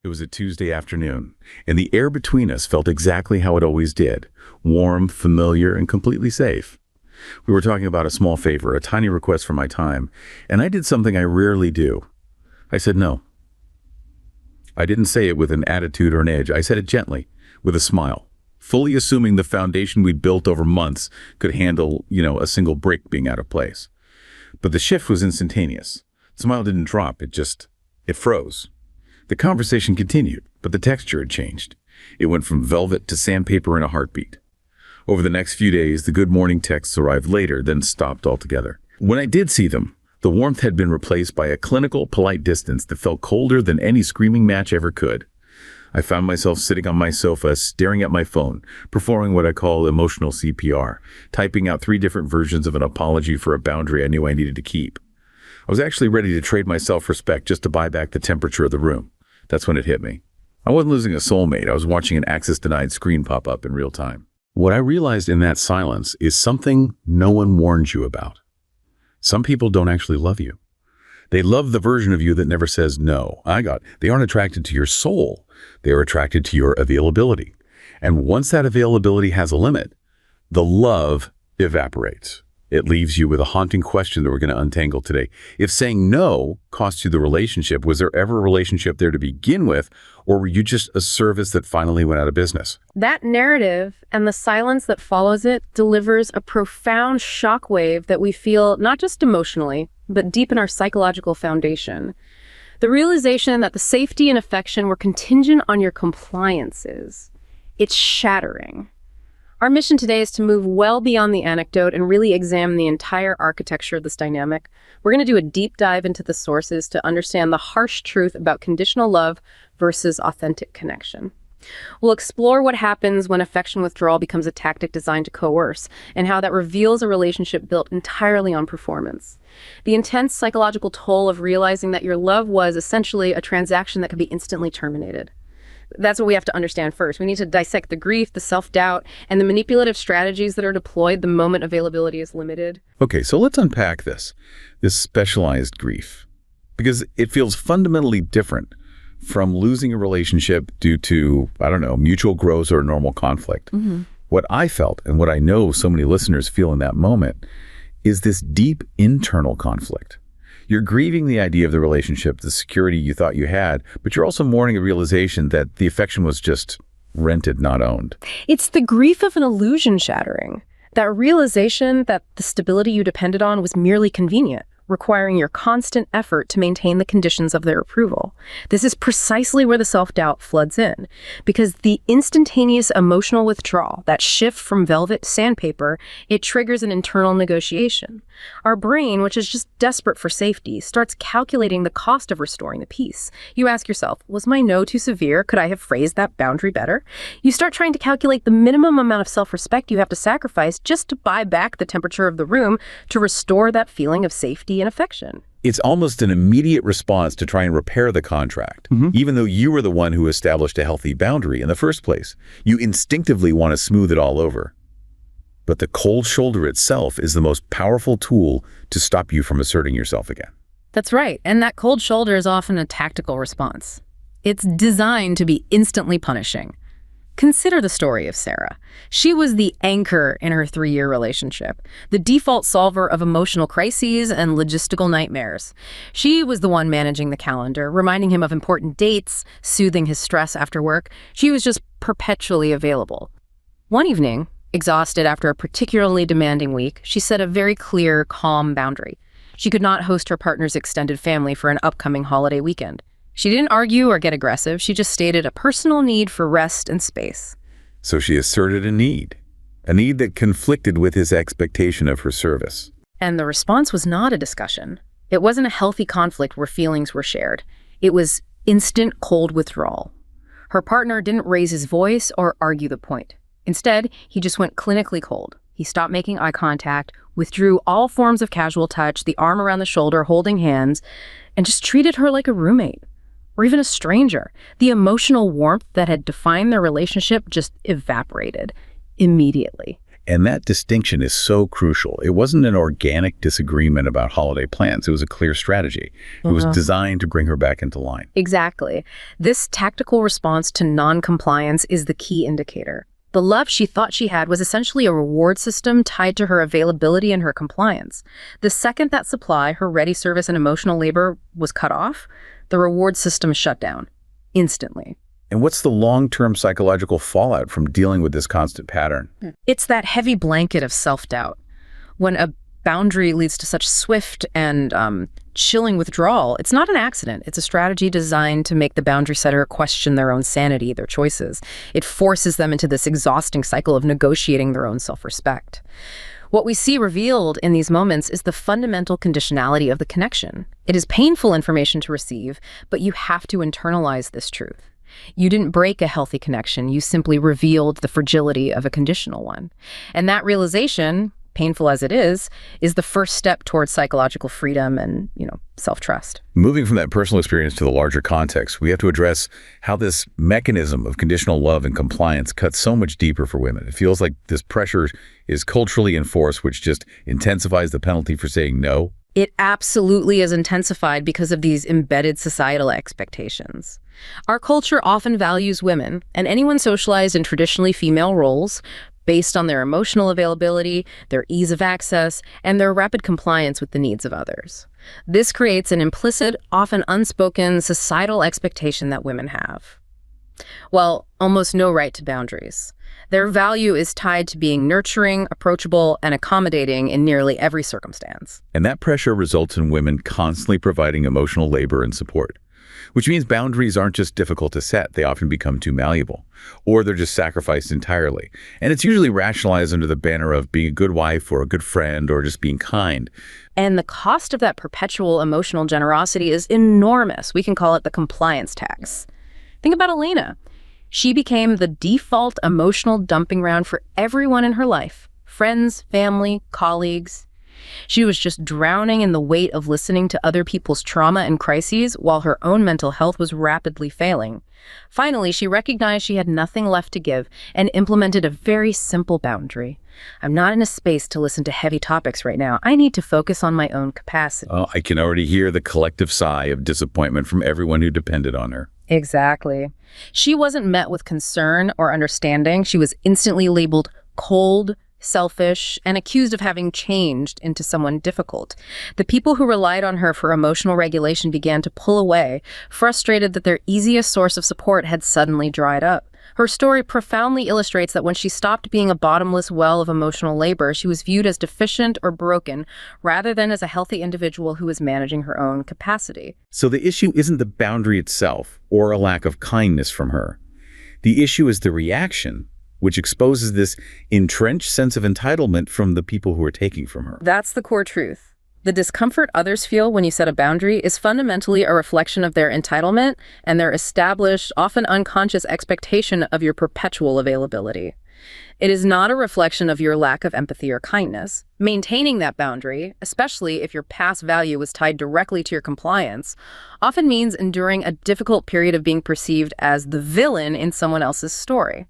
It was a Tuesday afternoon, and the air between us felt exactly how it always did, warm, familiar, and completely safe. We were talking about a small favor, a tiny request for my time, and I did something I rarely do. I said no. I didn't say it with an attitude or an edge. I said it gently, with a smile, fully assuming the foundation we'd built over months could handle, a single brick being out of place. But the shift was instantaneous. The smile didn't drop, it froze. The conversation continued, but the texture had changed. It went from velvet to sandpaper in a heartbeat. Over the next few days, the good morning texts arrived later, then stopped altogether. When I did see them, the warmth had been replaced by a clinical, polite distance that felt colder than any screaming match ever could. I found myself sitting on my sofa, staring at my phone, performing what I call emotional CPR, typing out 3 different versions of an apology for a boundary I knew I needed to keep. I was actually ready to trade my self-respect just to buy back the temperature of the room. That's when it hit me. I wasn't losing a soulmate. I was watching an access-denied screen pop up in real time. What I realized in that silence is something no one warned you about. Some people don't actually love you. They love the version of you that never says no. They aren't attracted to your soul. They are attracted to your availability. And once that availability has a limit, the love evaporates. It leaves you with a haunting question that we're going to untangle today. If saying no cost you the relationship, was there ever a relationship there to begin with, or were you just a service that finally went out of business? That narrative and the silence that follows it delivers a profound shockwave that we feel not just emotionally, but deep in our psychological foundation. The realization that the safety and affection were contingent on your compliances. It's shattering. Our mission today is to move well beyond the anecdote and really examine the entire architecture of this dynamic. We're going to do a deep dive into the sources to understand the harsh truth about conditional love versus authentic connection. We'll explore what happens when affection withdrawal becomes a tactic designed to coerce, and how that reveals a relationship built entirely on performance. The intense psychological toll of realizing that your love was essentially a transaction that could be instantly terminated. That's what we have to understand first. We need to dissect the grief, the self-doubt, and the manipulative strategies that are deployed the moment availability is limited. Okay, so let's unpack this specialized grief, because it feels fundamentally different from losing a relationship due to, mutual growth or normal conflict. What I felt, and what I know so many listeners feel in that moment, is this deep internal conflict. You're grieving the idea of the relationship, the security you thought you had, but you're also mourning a realization that the affection was just rented, not owned. It's the grief of an illusion shattering. That realization that the stability you depended on was merely convenient, requiring your constant effort to maintain the conditions of their approval. This is precisely where the self-doubt floods in, because the instantaneous emotional withdrawal, that shift from velvet to sandpaper, it triggers an internal negotiation. Our brain, which is just desperate for safety, starts calculating the cost of restoring the peace. You ask yourself, was my no too severe? Could I have phrased that boundary better? You start trying to calculate the minimum amount of self-respect you have to sacrifice just to buy back the temperature of the room to restore that feeling of safety and affection. It's almost an immediate response to try and repair the contract, even though you were the one who established a healthy boundary in the first place. You instinctively want to smooth it all over. But the cold shoulder itself is the most powerful tool to stop you from asserting yourself again. That's right. And that cold shoulder is often a tactical response. It's designed to be instantly punishing. Consider the story of Sarah. She was the anchor in her 3-year relationship, the default solver of emotional crises and logistical nightmares. She was the one managing the calendar, reminding him of important dates, soothing his stress after work. She was just perpetually available. One evening, exhausted after a particularly demanding week, she set a very clear, calm boundary. She could not host her partner's extended family for an upcoming holiday weekend. She didn't argue or get aggressive. She just stated a personal need for rest and space. So she asserted a need that conflicted with his expectation of her service. And the response was not a discussion. It wasn't a healthy conflict where feelings were shared. It was instant cold withdrawal. Her partner didn't raise his voice or argue the point. Instead, he just went clinically cold. He stopped making eye contact, withdrew all forms of casual touch, the arm around the shoulder, holding hands, and just treated her like a roommate. Or even a stranger. The emotional warmth that had defined their relationship just evaporated immediately. And that distinction is so crucial. It wasn't an organic disagreement about holiday plans. It was a clear strategy. It was designed to bring her back into line. Exactly. This tactical response to non-compliance is the key indicator. The love she thought she had was essentially a reward system tied to her availability and her compliance. The second that supply, her ready service and emotional labor, was cut off, the reward system shut down instantly. And what's the long-term psychological fallout from dealing with this constant pattern? It's that heavy blanket of self-doubt. When a boundary leads to such swift and chilling withdrawal, it's not an accident. It's a strategy designed to make the boundary setter question their own sanity, their choices. It forces them into this exhausting cycle of negotiating their own self-respect. What we see revealed in these moments is the fundamental conditionality of the connection. It is painful information to receive, but you have to internalize this truth. You didn't break a healthy connection, you simply revealed the fragility of a conditional one. And that realization, painful as it is the first step towards psychological freedom and, self-trust. Moving from that personal experience to the larger context, we have to address how this mechanism of conditional love and compliance cuts so much deeper for women. It feels like this pressure is culturally enforced, which just intensifies the penalty for saying no. It absolutely is intensified because of these embedded societal expectations. Our culture often values women and anyone socialized in traditionally female roles based on their emotional availability, their ease of access, and their rapid compliance with the needs of others. This creates an implicit, often unspoken, societal expectation that women have. Well, almost no right to boundaries. Their value is tied to being nurturing, approachable, and accommodating in nearly every circumstance. And that pressure results in women constantly providing emotional labor and support, which means boundaries aren't just difficult to set, they often become too malleable, or they're just sacrificed entirely. And it's usually rationalized under the banner of being a good wife or a good friend or just being kind. And the cost of that perpetual emotional generosity is enormous. We can call it the compliance tax. Think about Elena. She became the default emotional dumping ground for everyone in her life, friends, family, colleagues. She was just drowning in the weight of listening to other people's trauma and crises while her own mental health was rapidly failing. Finally, she recognized she had nothing left to give and implemented a very simple boundary. I'm not in a space to listen to heavy topics right now. I need to focus on my own capacity. Oh, I can already hear the collective sigh of disappointment from everyone who depended on her. Exactly. She wasn't met with concern or understanding. She was instantly labeled cold, selfish, and accused of having changed into someone difficult. The people who relied on her for emotional regulation began to pull away, frustrated that their easiest source of support had suddenly dried up. Her story profoundly illustrates that when she stopped being a bottomless well of emotional labor, she was viewed as deficient or broken, rather than as a healthy individual who was managing her own capacity. So the issue isn't the boundary itself or a lack of kindness from her. The issue is the reaction, which exposes this entrenched sense of entitlement from the people who are taking from her. That's the core truth. The discomfort others feel when you set a boundary is fundamentally a reflection of their entitlement and their established, often unconscious expectation of your perpetual availability. It is not a reflection of your lack of empathy or kindness. Maintaining that boundary, especially if your past value was tied directly to your compliance, often means enduring a difficult period of being perceived as the villain in someone else's story.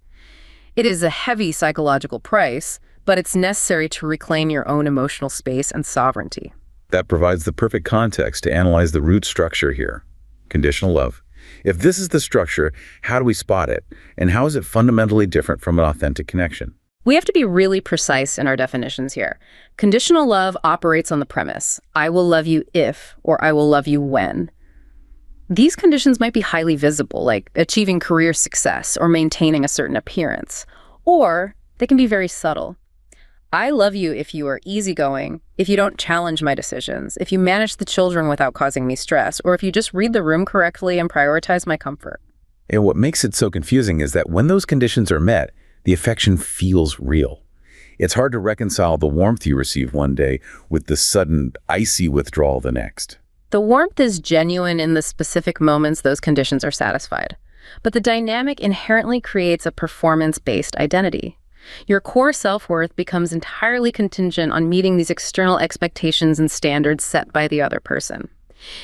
It is a heavy psychological price, but it's necessary to reclaim your own emotional space and sovereignty. That provides the perfect context to analyze the root structure here, conditional love. If this is the structure, how do we spot it? And how is it fundamentally different from an authentic connection? We have to be really precise in our definitions here. Conditional love operates on the premise, I will love you if, or I will love you when. These conditions might be highly visible, like achieving career success or maintaining a certain appearance, or they can be very subtle. I love you if you are easygoing, if you don't challenge my decisions, if you manage the children without causing me stress, or if you just read the room correctly and prioritize my comfort. And what makes it so confusing is that when those conditions are met, the affection feels real. It's hard to reconcile the warmth you receive one day with the sudden, icy withdrawal the next. The warmth is genuine in the specific moments those conditions are satisfied, but the dynamic inherently creates a performance-based identity. Your core self-worth becomes entirely contingent on meeting these external expectations and standards set by the other person.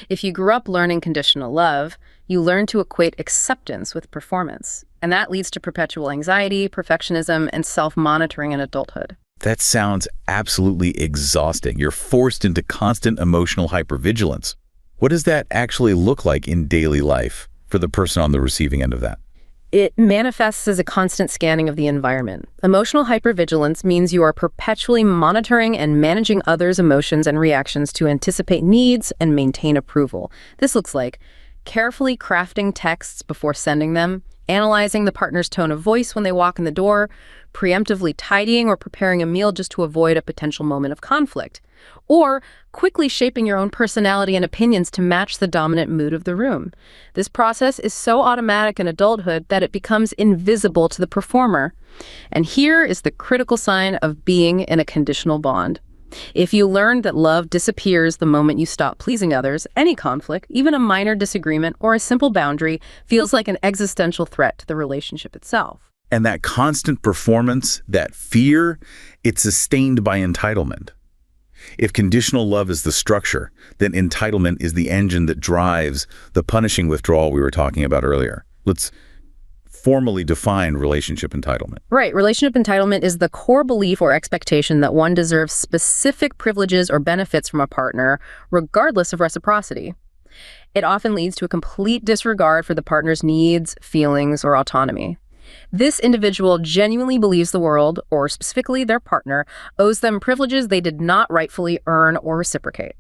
If you grew up learning conditional love, you learn to equate acceptance with performance, and that leads to perpetual anxiety, perfectionism, and self-monitoring in adulthood. That sounds absolutely exhausting. You're forced into constant emotional hypervigilance. What does that actually look like in daily life for the person on the receiving end of that? It manifests as a constant scanning of the environment. Emotional hypervigilance means you are perpetually monitoring and managing others' emotions and reactions to anticipate needs and maintain approval. This looks like carefully crafting texts before sending them, analyzing the partner's tone of voice when they walk in the door, preemptively tidying or preparing a meal just to avoid a potential moment of conflict, or quickly shaping your own personality and opinions to match the dominant mood of the room. This process is so automatic in adulthood that it becomes invisible to the performer. And here is the critical sign of being in a conditional bond. If you learn that love disappears the moment you stop pleasing others, any conflict, even a minor disagreement or a simple boundary, feels like an existential threat to the relationship itself. And that constant performance, that fear, it's sustained by entitlement. If conditional love is the structure, then entitlement is the engine that drives the punishing withdrawal we were talking about earlier. Let's formally define relationship entitlement. Right. Relationship entitlement is the core belief or expectation that one deserves specific privileges or benefits from a partner, regardless of reciprocity. It often leads to a complete disregard for the partner's needs, feelings, or autonomy. This individual genuinely believes the world, or specifically their partner, owes them privileges they did not rightfully earn or reciprocate.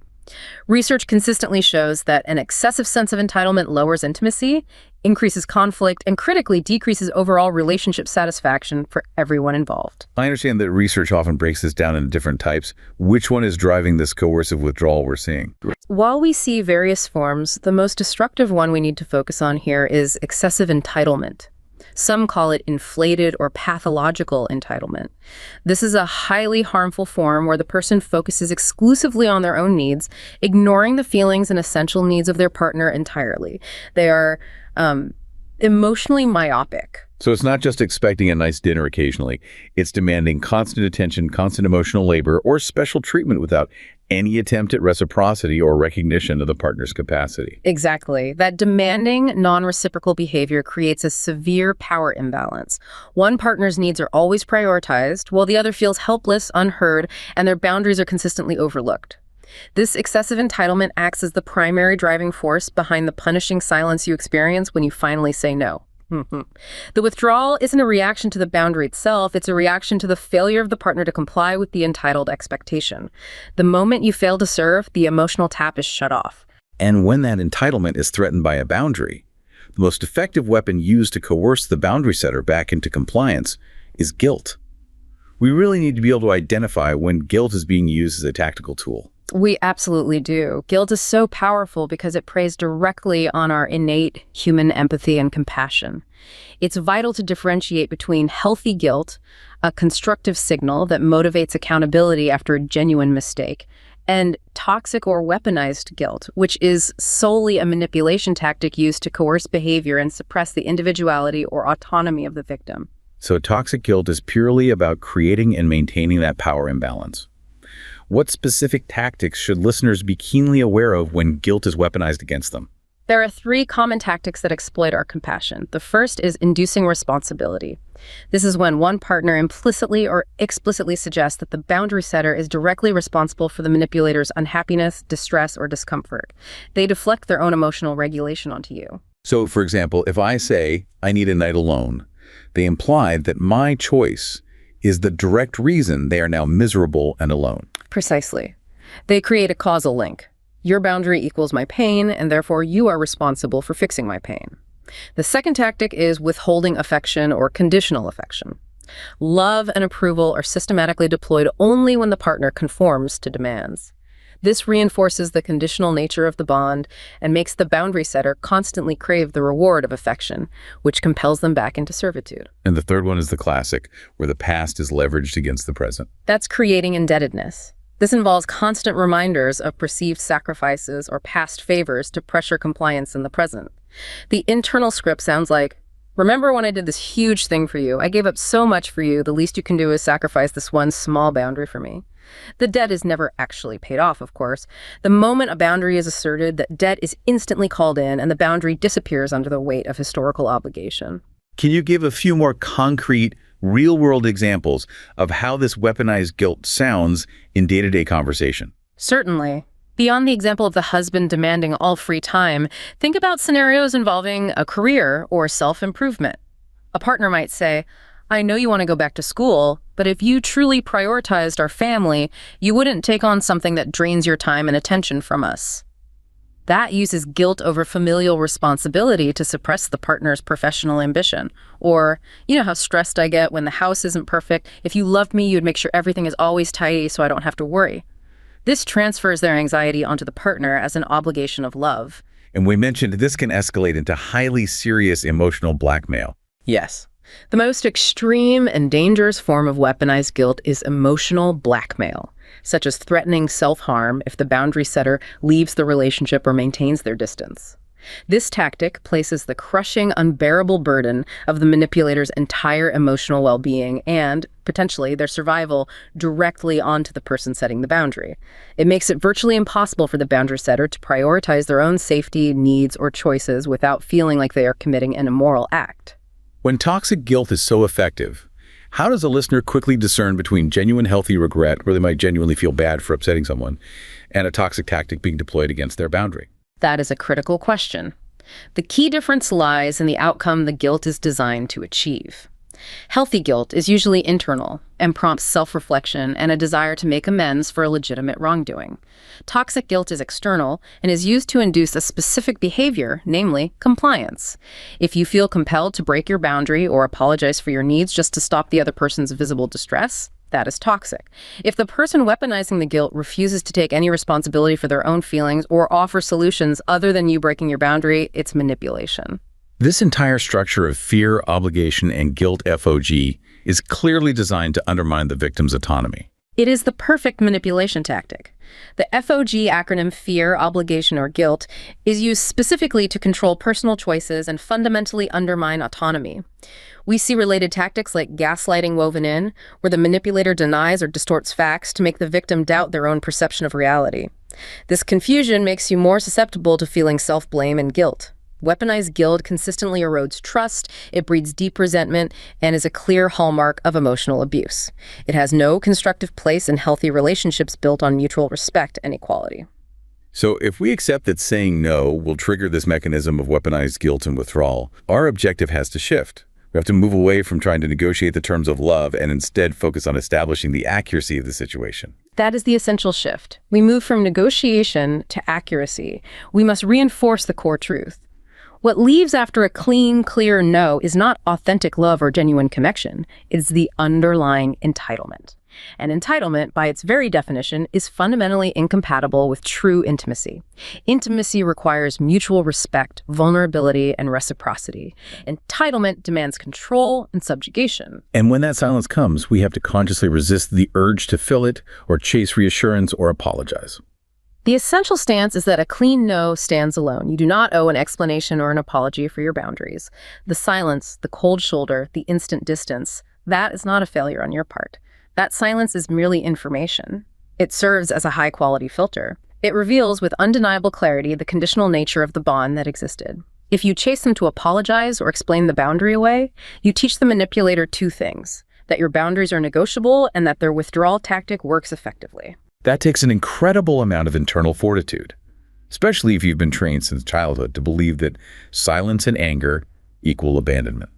Research consistently shows that an excessive sense of entitlement lowers intimacy, increases conflict, and critically decreases overall relationship satisfaction for everyone involved. I understand that research often breaks this down into different types. Which one is driving this coercive withdrawal we're seeing? While we see various forms, the most destructive one we need to focus on here is excessive entitlement. Some call it inflated or pathological entitlement. This is a highly harmful form where the person focuses exclusively on their own needs, ignoring the feelings and essential needs of their partner entirely. They are emotionally myopic. So it's not just expecting a nice dinner occasionally. It's demanding constant attention, constant emotional labor, or special treatment without any attempt at reciprocity or recognition of the partner's capacity. Exactly. That demanding, non-reciprocal behavior creates a severe power imbalance. One partner's needs are always prioritized, while the other feels helpless, unheard, and their boundaries are consistently overlooked. This excessive entitlement acts as the primary driving force behind the punishing silence you experience when you finally say no. The withdrawal isn't a reaction to the boundary itself, it's a reaction to the failure of the partner to comply with the entitled expectation. The moment you fail to serve, the emotional tap is shut off. And when that entitlement is threatened by a boundary, the most effective weapon used to coerce the boundary setter back into compliance is guilt. We really need to be able to identify when guilt is being used as a tactical tool. We absolutely do. Guilt is so powerful because it preys directly on our innate human empathy and compassion. It's vital to differentiate between healthy guilt, a constructive signal that motivates accountability after a genuine mistake, and toxic or weaponized guilt, which is solely a manipulation tactic used to coerce behavior and suppress the individuality or autonomy of the victim. So toxic guilt is purely about creating and maintaining that power imbalance. What specific tactics should listeners be keenly aware of when guilt is weaponized against them? There are 3 common tactics that exploit our compassion. The first is inducing responsibility. This is when one partner implicitly or explicitly suggests that the boundary setter is directly responsible for the manipulator's unhappiness, distress, or discomfort. They deflect their own emotional regulation onto you. So, for example, if I say, I need a night alone, they imply that my choice is the direct reason they are now miserable and alone. Precisely. They create a causal link. Your boundary equals my pain, and therefore you are responsible for fixing my pain. The second tactic is withholding affection or conditional affection. Love and approval are systematically deployed only when the partner conforms to demands. This reinforces the conditional nature of the bond and makes the boundary setter constantly crave the reward of affection, which compels them back into servitude. And the third one is the classic, where the past is leveraged against the present. That's creating indebtedness. This involves constant reminders of perceived sacrifices or past favors to pressure compliance in the present. The internal script sounds like, remember when I did this huge thing for you? I gave up so much for you, the least you can do is sacrifice this one small boundary for me. The debt is never actually paid off, of course. The moment a boundary is asserted, that debt is instantly called in and the boundary disappears under the weight of historical obligation. Can you give a few more concrete, real-world examples of how this weaponized guilt sounds in day-to-day conversation? Certainly. Beyond the example of the husband demanding all free time, think about scenarios involving a career or self-improvement. A partner might say, I know you want to go back to school, but if you truly prioritized our family, you wouldn't take on something that drains your time and attention from us. That uses guilt over familial responsibility to suppress the partner's professional ambition. Or, you know how stressed I get when the house isn't perfect? If you loved me, you'd make sure everything is always tidy so I don't have to worry. This transfers their anxiety onto the partner as an obligation of love. And we mentioned this can escalate into highly serious emotional blackmail. Yes. The most extreme and dangerous form of weaponized guilt is emotional blackmail, such as threatening self-harm if the boundary setter leaves the relationship or maintains their distance. This tactic places the crushing, unbearable burden of the manipulator's entire emotional well-being and, potentially, their survival directly onto the person setting the boundary. It makes it virtually impossible for the boundary setter to prioritize their own safety, needs, or choices without feeling like they are committing an immoral act. When toxic guilt is so effective, how does a listener quickly discern between genuine healthy regret, where they might genuinely feel bad for upsetting someone, and a toxic tactic being deployed against their boundary? That is a critical question. The key difference lies in the outcome the guilt is designed to achieve. Healthy guilt is usually internal and prompts self-reflection and a desire to make amends for a legitimate wrongdoing. Toxic guilt is external and is used to induce a specific behavior, namely compliance. If you feel compelled to break your boundary or apologize for your needs just to stop the other person's visible distress, that is toxic. If the person weaponizing the guilt refuses to take any responsibility for their own feelings or offer solutions other than you breaking your boundary, it's manipulation. This entire structure of fear, obligation, and guilt FOG is clearly designed to undermine the victim's autonomy. It is the perfect manipulation tactic. The FOG acronym, fear, obligation, or guilt, is used specifically to control personal choices and fundamentally undermine autonomy. We see related tactics like gaslighting woven in, where the manipulator denies or distorts facts to make the victim doubt their own perception of reality. This confusion makes you more susceptible to feeling self-blame and guilt. Weaponized guilt consistently erodes trust, it breeds deep resentment, and is a clear hallmark of emotional abuse. It has no constructive place in healthy relationships built on mutual respect and equality. So if we accept that saying no will trigger this mechanism of weaponized guilt and withdrawal, our objective has to shift. We have to move away from trying to negotiate the terms of love and instead focus on establishing the accuracy of the situation. That is the essential shift. We move from negotiation to accuracy. We must reinforce the core truth. What leaves after a clean, clear no is not authentic love or genuine connection. It's the underlying entitlement. And entitlement, by its very definition, is fundamentally incompatible with true intimacy. Intimacy requires mutual respect, vulnerability, and reciprocity. Entitlement demands control and subjugation. And when that silence comes, we have to consciously resist the urge to fill it or chase reassurance or apologize. The essential stance is that a clean no stands alone. You do not owe an explanation or an apology for your boundaries. The silence, the cold shoulder, the instant distance, that is not a failure on your part. That silence is merely information. It serves as a high-quality filter. It reveals with undeniable clarity the conditional nature of the bond that existed. If you chase them to apologize or explain the boundary away, you teach the manipulator two things: that your boundaries are negotiable and that their withdrawal tactic works effectively. That takes an incredible amount of internal fortitude, especially if you've been trained since childhood to believe that silence and anger equal abandonment.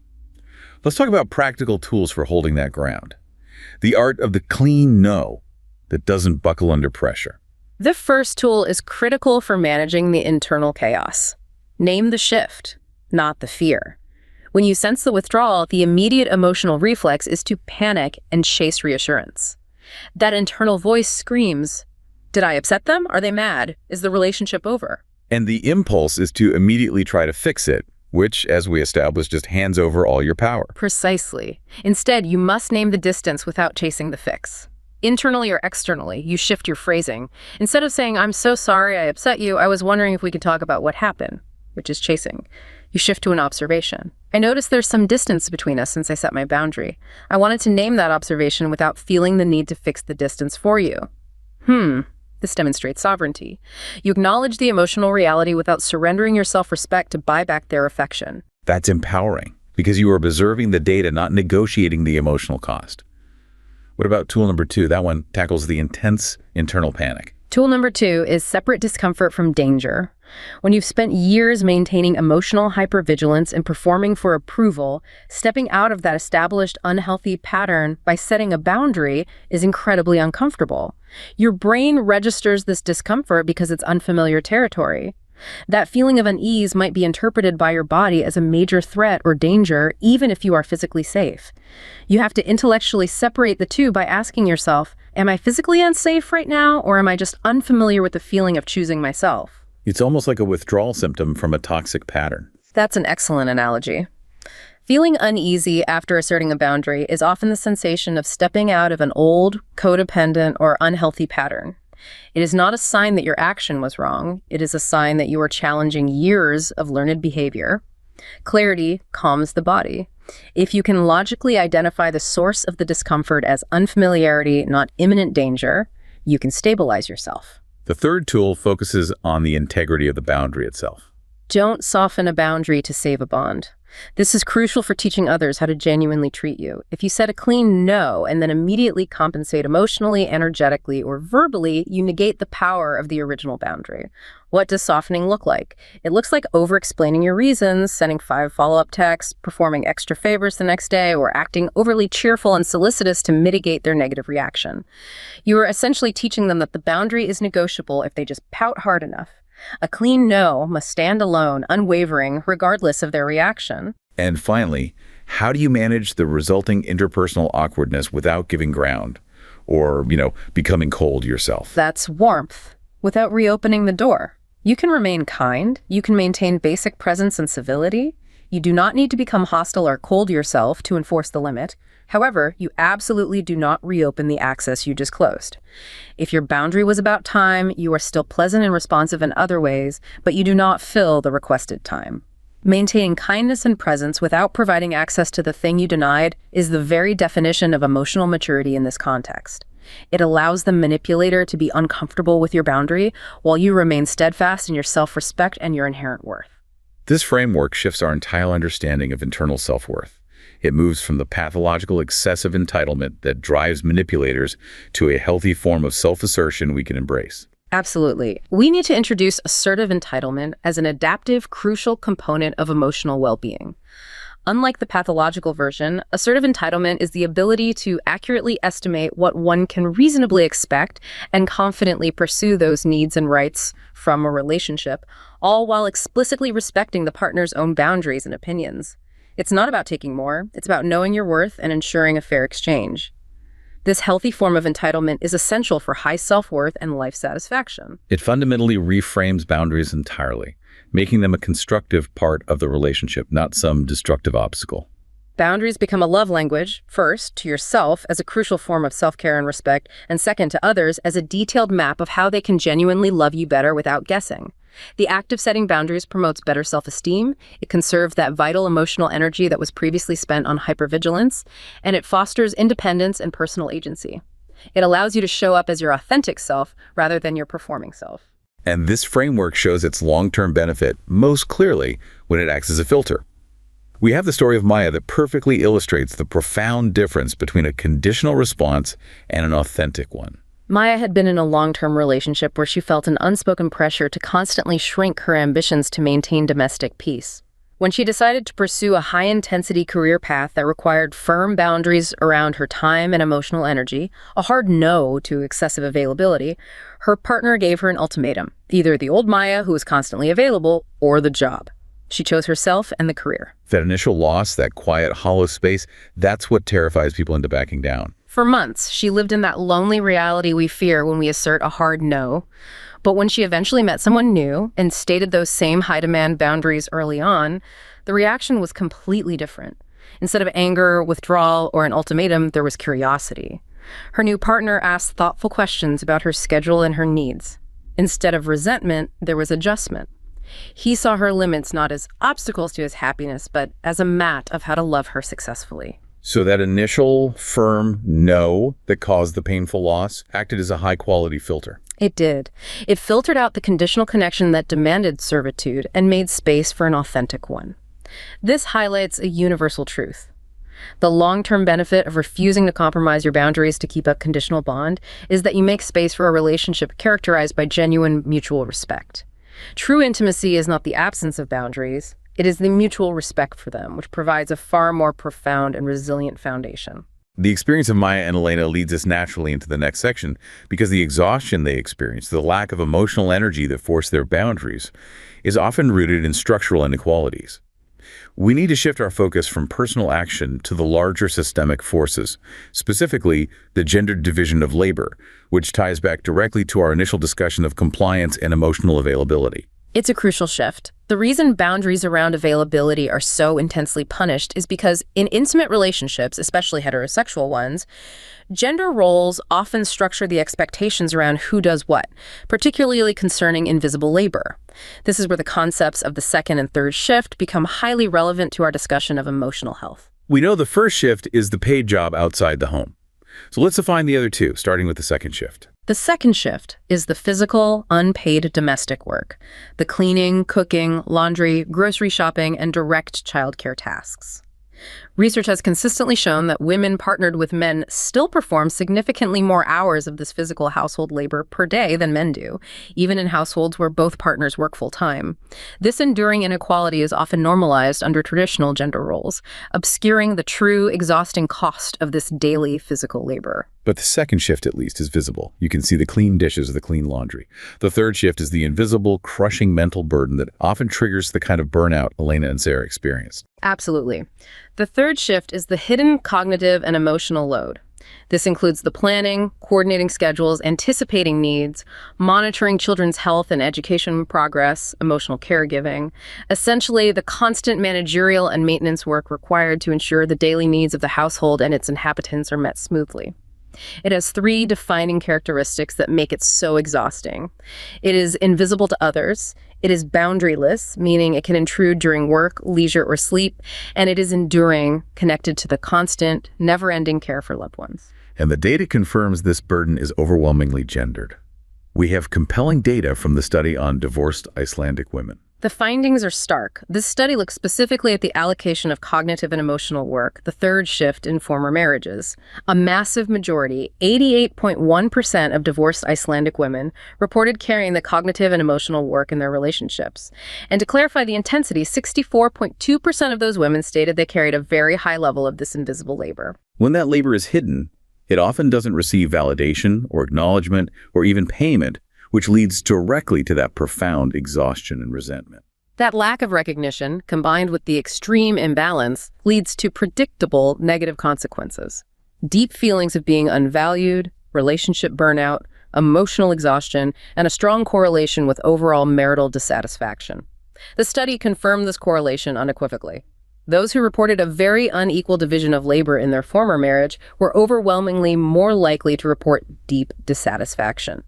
Let's talk about practical tools for holding that ground. The art of the clean no that doesn't buckle under pressure. The first tool is critical for managing the internal chaos. Name the shift, not the fear. When you sense the withdrawal, the immediate emotional reflex is to panic and chase reassurance. That internal voice screams, did I upset them? Are they mad? Is the relationship over? And the impulse is to immediately try to fix it, which, as we established, just hands over all your power. Precisely. Instead, you must name the distance without chasing the fix. Internally or externally, you shift your phrasing. Instead of saying, I'm so sorry I upset you, I was wondering if we could talk about what happened, which is chasing. You shift to an observation. I noticed there's some distance between us since I set my boundary. I wanted to name that observation without feeling the need to fix the distance for you. This demonstrates sovereignty. You acknowledge the emotional reality without surrendering your self-respect to buy back their affection. That's empowering, because you are observing the data, not negotiating the emotional cost. What about tool number 2? That one tackles the intense internal panic. Tool number 2 is separate discomfort from danger. When you've spent years maintaining emotional hypervigilance and performing for approval, stepping out of that established unhealthy pattern by setting a boundary is incredibly uncomfortable. Your brain registers this discomfort because it's unfamiliar territory. That feeling of unease might be interpreted by your body as a major threat or danger, even if you are physically safe. You have to intellectually separate the two by asking yourself, am I physically unsafe right now, or am I just unfamiliar with the feeling of choosing myself? It's almost like a withdrawal symptom from a toxic pattern. That's an excellent analogy. Feeling uneasy after asserting a boundary is often the sensation of stepping out of an old, codependent, or unhealthy pattern. It is not a sign that your action was wrong. It is a sign that you are challenging years of learned behavior. Clarity calms the body. If you can logically identify the source of the discomfort as unfamiliarity, not imminent danger, you can stabilize yourself. The third tool focuses on the integrity of the boundary itself. Don't soften a boundary to save a bond. This is crucial for teaching others how to genuinely treat you. If you set a clean no and then immediately compensate emotionally, energetically, or verbally, you negate the power of the original boundary. What does softening look like? It looks like over-explaining your reasons, sending 5 follow-up texts, performing extra favors the next day, or acting overly cheerful and solicitous to mitigate their negative reaction. You are essentially teaching them that the boundary is negotiable if they just pout hard enough. A clean no must stand alone, unwavering, regardless of their reaction. And finally, how do you manage the resulting interpersonal awkwardness without giving ground or, becoming cold yourself? That's warmth, without reopening the door. You can remain kind. You can maintain basic presence and civility. You do not need to become hostile or cold yourself to enforce the limit. However, you absolutely do not reopen the access you just closed. If your boundary was about time, you are still pleasant and responsive in other ways, but you do not fill the requested time. Maintaining kindness and presence without providing access to the thing you denied is the very definition of emotional maturity in this context. It allows the manipulator to be uncomfortable with your boundary while you remain steadfast in your self-respect and your inherent worth. This framework shifts our entire understanding of internal self-worth. It moves from the pathological excessive entitlement that drives manipulators to a healthy form of self-assertion we can embrace. Absolutely. We need to introduce assertive entitlement as an adaptive, crucial component of emotional well-being. Unlike the pathological version, assertive entitlement is the ability to accurately estimate what one can reasonably expect and confidently pursue those needs and rights from a relationship, all while explicitly respecting the partner's own boundaries and opinions. It's not about taking more, it's about knowing your worth and ensuring a fair exchange. This healthy form of entitlement is essential for high self-worth and life satisfaction. It fundamentally reframes boundaries entirely, making them a constructive part of the relationship, not some destructive obstacle. Boundaries become a love language, first, to yourself as a crucial form of self-care and respect, and second, to others as a detailed map of how they can genuinely love you better without guessing. The act of setting boundaries promotes better self-esteem, it conserves that vital emotional energy that was previously spent on hypervigilance, and it fosters independence and personal agency. It allows you to show up as your authentic self rather than your performing self. And this framework shows its long-term benefit most clearly when it acts as a filter. We have the story of Maya that perfectly illustrates the profound difference between a conditional response and an authentic one. Maya had been in a long-term relationship where she felt an unspoken pressure to constantly shrink her ambitions to maintain domestic peace. When she decided to pursue a high-intensity career path that required firm boundaries around her time and emotional energy, a hard no to excessive availability, her partner gave her an ultimatum: either the old Maya, who was constantly available, or the job. She chose herself and the career. That initial loss, that quiet, hollow space, that's what terrifies people into backing down. For months, she lived in that lonely reality we fear when we assert a hard no. But when she eventually met someone new and stated those same high-demand boundaries early on, the reaction was completely different. Instead of anger, withdrawal, or an ultimatum, there was curiosity. Her new partner asked thoughtful questions about her schedule and her needs. Instead of resentment, there was adjustment. He saw her limits not as obstacles to his happiness, but as a mat of how to love her successfully. So that initial firm no that caused the painful loss acted as a high-quality filter. It did. It filtered out the conditional connection that demanded servitude and made space for an authentic one. This highlights a universal truth. The long-term benefit of refusing to compromise your boundaries to keep a conditional bond is that you make space for a relationship characterized by genuine mutual respect. True intimacy is not the absence of boundaries, it is the mutual respect for them, which provides a far more profound and resilient foundation. The experience of Maya and Elena leads us naturally into the next section because the exhaustion they experience, the lack of emotional energy that forced their boundaries, is often rooted in structural inequalities. We need to shift our focus from personal action to the larger systemic forces, specifically the gendered division of labor, which ties back directly to our initial discussion of compliance and emotional availability. It's a crucial shift. The reason boundaries around availability are so intensely punished is because in intimate relationships, especially heterosexual ones, gender roles often structure the expectations around who does what, particularly concerning invisible labor. This is where the concepts of the second and third shift become highly relevant to our discussion of emotional health. We know the first shift is the paid job outside the home. So let's define the other two, starting with the second shift. The second shift is the physical, unpaid domestic work, the cleaning, cooking, laundry, grocery shopping, and direct childcare tasks. Research has consistently shown that women partnered with men still perform significantly more hours of this physical household labor per day than men do, even in households where both partners work full-time. This enduring inequality is often normalized under traditional gender roles, obscuring the true, exhausting cost of this daily physical labor. But the second shift, at least, is visible. You can see the clean dishes or the clean laundry. The third shift is the invisible, crushing mental burden that often triggers the kind of burnout Elena and Sarah experienced. Absolutely. The third shift is the hidden cognitive and emotional load. This includes the planning, coordinating schedules, anticipating needs, monitoring children's health and education progress, emotional caregiving, essentially the constant managerial and maintenance work required to ensure the daily needs of the household and its inhabitants are met smoothly. It has three defining characteristics that make it so exhausting. It is invisible to others, it is boundaryless, meaning it can intrude during work, leisure, or sleep, and it is enduring, connected to the constant, never-ending care for loved ones. And the data confirms this burden is overwhelmingly gendered. We have compelling data from the study on divorced Icelandic women. The findings are stark. This study looks specifically at the allocation of cognitive and emotional work, the third shift in former marriages. A massive majority, 88.1% of divorced Icelandic women, reported carrying the cognitive and emotional work in their relationships. And to clarify the intensity, 64.2% of those women stated they carried a very high level of this invisible labor. When that labor is hidden, it often doesn't receive validation or acknowledgement or even payment, which leads directly to that profound exhaustion and resentment. That lack of recognition, combined with the extreme imbalance, leads to predictable negative consequences. Deep feelings of being unvalued, relationship burnout, emotional exhaustion, and a strong correlation with overall marital dissatisfaction. The study confirmed this correlation unequivocally. Those who reported a very unequal division of labor in their former marriage were overwhelmingly more likely to report deep dissatisfaction.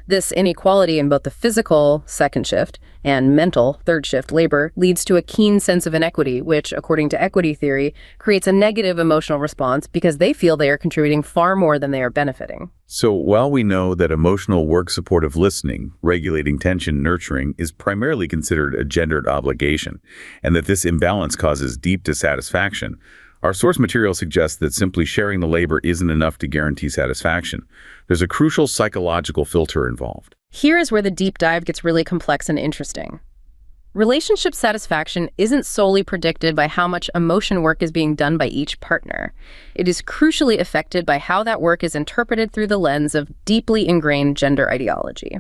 This inequality in both the physical, second shift, and mental, third shift labor leads to a keen sense of inequity, which, according to equity theory, creates a negative emotional response because they feel they are contributing far more than they are benefiting. So while we know that emotional work supportive listening, regulating tension, nurturing, is primarily considered a gendered obligation, and that this imbalance causes deep dissatisfaction, our source material suggests that simply sharing the labor isn't enough to guarantee satisfaction. There's a crucial psychological filter involved. Here is where the deep dive gets really complex and interesting. Relationship satisfaction isn't solely predicted by how much emotion work is being done by each partner. It is crucially affected by how that work is interpreted through the lens of deeply ingrained gender ideology.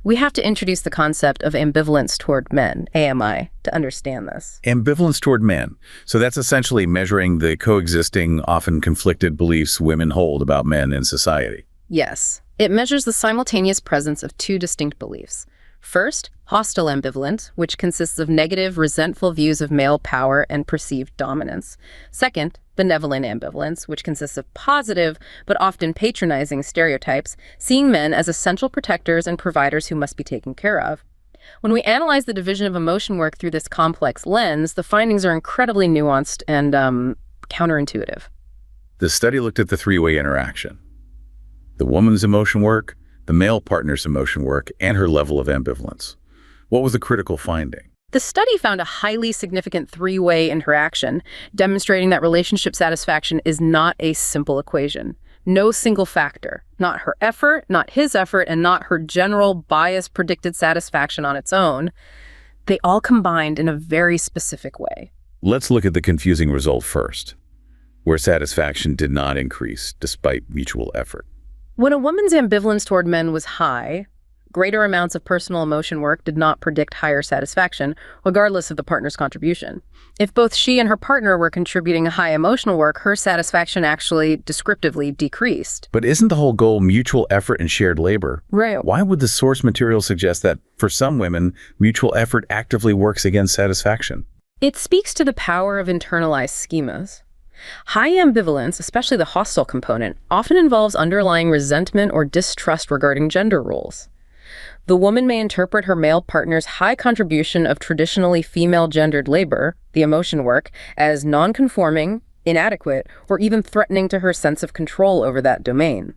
We have to introduce the concept of ambivalence toward men, AMI, to understand this. Ambivalence toward men. So that's essentially measuring the coexisting, often conflicted beliefs women hold about men in society. Yes. It measures the simultaneous presence of two distinct beliefs. First, hostile ambivalence, which consists of negative, resentful views of male power and perceived dominance. Second, benevolent ambivalence, which consists of positive, but often patronizing stereotypes, seeing men as essential protectors and providers who must be taken care of. When we analyze the division of emotion work through this complex lens, the findings are incredibly nuanced and counterintuitive. The study looked at the three-way interaction: the woman's emotion work, the male partner's emotion work, and her level of ambivalence. What was the critical finding? The study found a highly significant three-way interaction, demonstrating that relationship satisfaction is not a simple equation. No single factor, not her effort, not his effort, and not her general bias predicted satisfaction on its own. They all combined in a very specific way. Let's look at the confusing result first, where satisfaction did not increase despite mutual effort. When a woman's ambivalence toward men was high, greater amounts of personal emotion work did not predict higher satisfaction, regardless of the partner's contribution. If both she and her partner were contributing high emotional work, her satisfaction actually descriptively decreased. But isn't the whole goal mutual effort and shared labor? Right. Why would the source material suggest that, for some women, mutual effort actively works against satisfaction? It speaks to the power of internalized schemas. High ambivalence, especially the hostile component, often involves underlying resentment or distrust regarding gender roles. The woman may interpret her male partner's high contribution of traditionally female-gendered labor, the emotion work, as non-conforming, inadequate, or even threatening to her sense of control over that domain.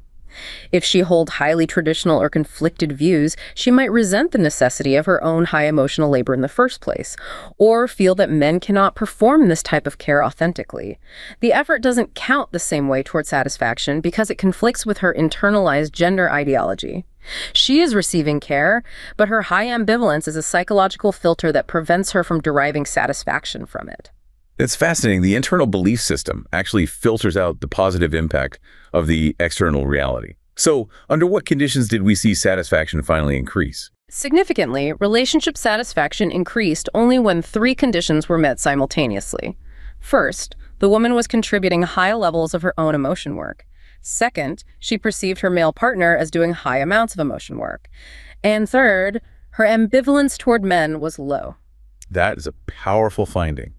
If she holds highly traditional or conflicted views, she might resent the necessity of her own high emotional labor in the first place, or feel that men cannot perform this type of care authentically. The effort doesn't count the same way toward satisfaction because it conflicts with her internalized gender ideology. She is receiving care, but her high ambivalence is a psychological filter that prevents her from deriving satisfaction from it. It's fascinating. The internal belief system actually filters out the positive impact of the external reality. So, under what conditions did we see satisfaction finally increase? Significantly, relationship satisfaction increased only when three conditions were met simultaneously. First, the woman was contributing high levels of her own emotion work. Second, she perceived her male partner as doing high amounts of emotion work. And third, her ambivalence toward men was low. That is a powerful finding.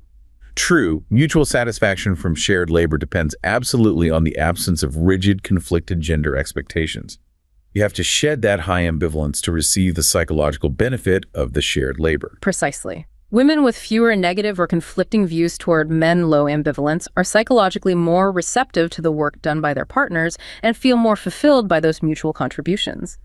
True, mutual satisfaction from shared labor depends absolutely on the absence of rigid, conflicted gender expectations. You have to shed that high ambivalence to receive the psychological benefit of the shared labor. Precisely. Women with fewer negative or conflicting views toward men low ambivalence are psychologically more receptive to the work done by their partners and feel more fulfilled by those mutual contributions.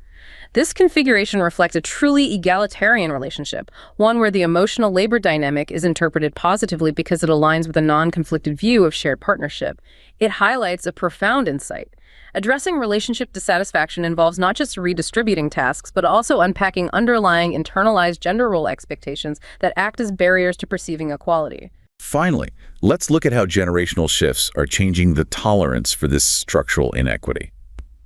This configuration reflects a truly egalitarian relationship, one where the emotional labor dynamic is interpreted positively because it aligns with a non-conflicted view of shared partnership. It highlights a profound insight. Addressing relationship dissatisfaction involves not just redistributing tasks, but also unpacking underlying internalized gender role expectations that act as barriers to perceiving equality. Finally, let's look at how generational shifts are changing the tolerance for this structural inequity.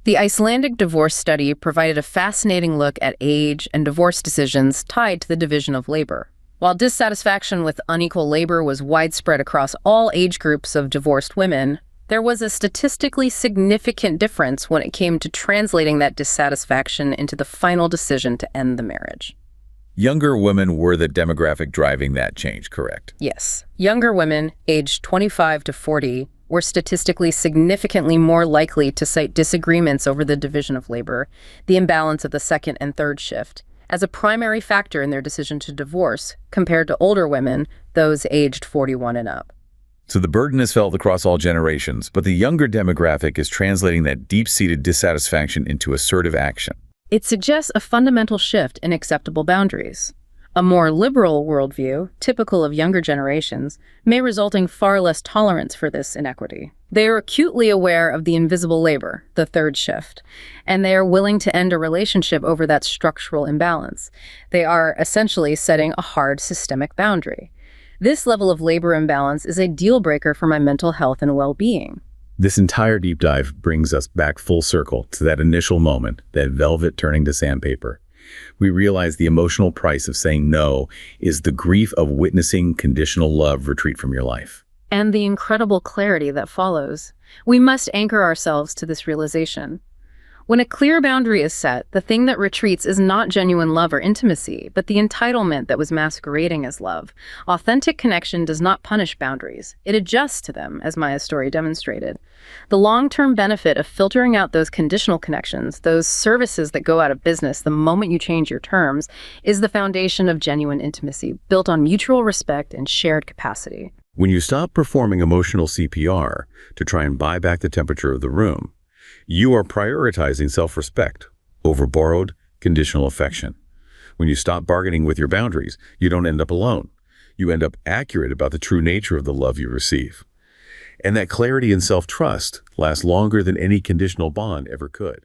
The Icelandic divorce study provided a fascinating look at age and divorce decisions tied to the division of labor. While dissatisfaction with unequal labor was widespread across all age groups of divorced women, there was a statistically significant difference when it came to translating that dissatisfaction into the final decision to end the marriage. Younger women were the demographic driving that change, correct? Yes. Younger women, aged 25 to 40, were statistically significantly more likely to cite disagreements over the division of labor, the imbalance of the second and third shift, as a primary factor in their decision to divorce, compared to older women, those aged 41 and up. So the burden is felt across all generations, but the younger demographic is translating that deep-seated dissatisfaction into assertive action. It suggests a fundamental shift in acceptable boundaries. A more liberal worldview, typical of younger generations, may result in far less tolerance for this inequity. They are acutely aware of the invisible labor, the third shift, and they are willing to end a relationship over that structural imbalance. They are essentially setting a hard systemic boundary. This level of labor imbalance is a deal breaker for my mental health and well-being. This entire deep dive brings us back full circle to that initial moment, that velvet turning to sandpaper. We realize the emotional price of saying no is the grief of witnessing conditional love retreat from your life. And the incredible clarity that follows. We must anchor ourselves to this realization. When a clear boundary is set, the thing that retreats is not genuine love or intimacy, but the entitlement that was masquerading as love. Authentic connection does not punish boundaries. It adjusts to them, as Maya's story demonstrated. The long-term benefit of filtering out those conditional connections, those services that go out of business the moment you change your terms, is the foundation of genuine intimacy, built on mutual respect and shared capacity. When you stop performing emotional CPR to try and buy back the temperature of the room, you are prioritizing self-respect over borrowed, conditional affection. When you stop bargaining with your boundaries, you don't end up alone. You end up accurate about the true nature of the love you receive. And that clarity and self-trust lasts longer than any conditional bond ever could.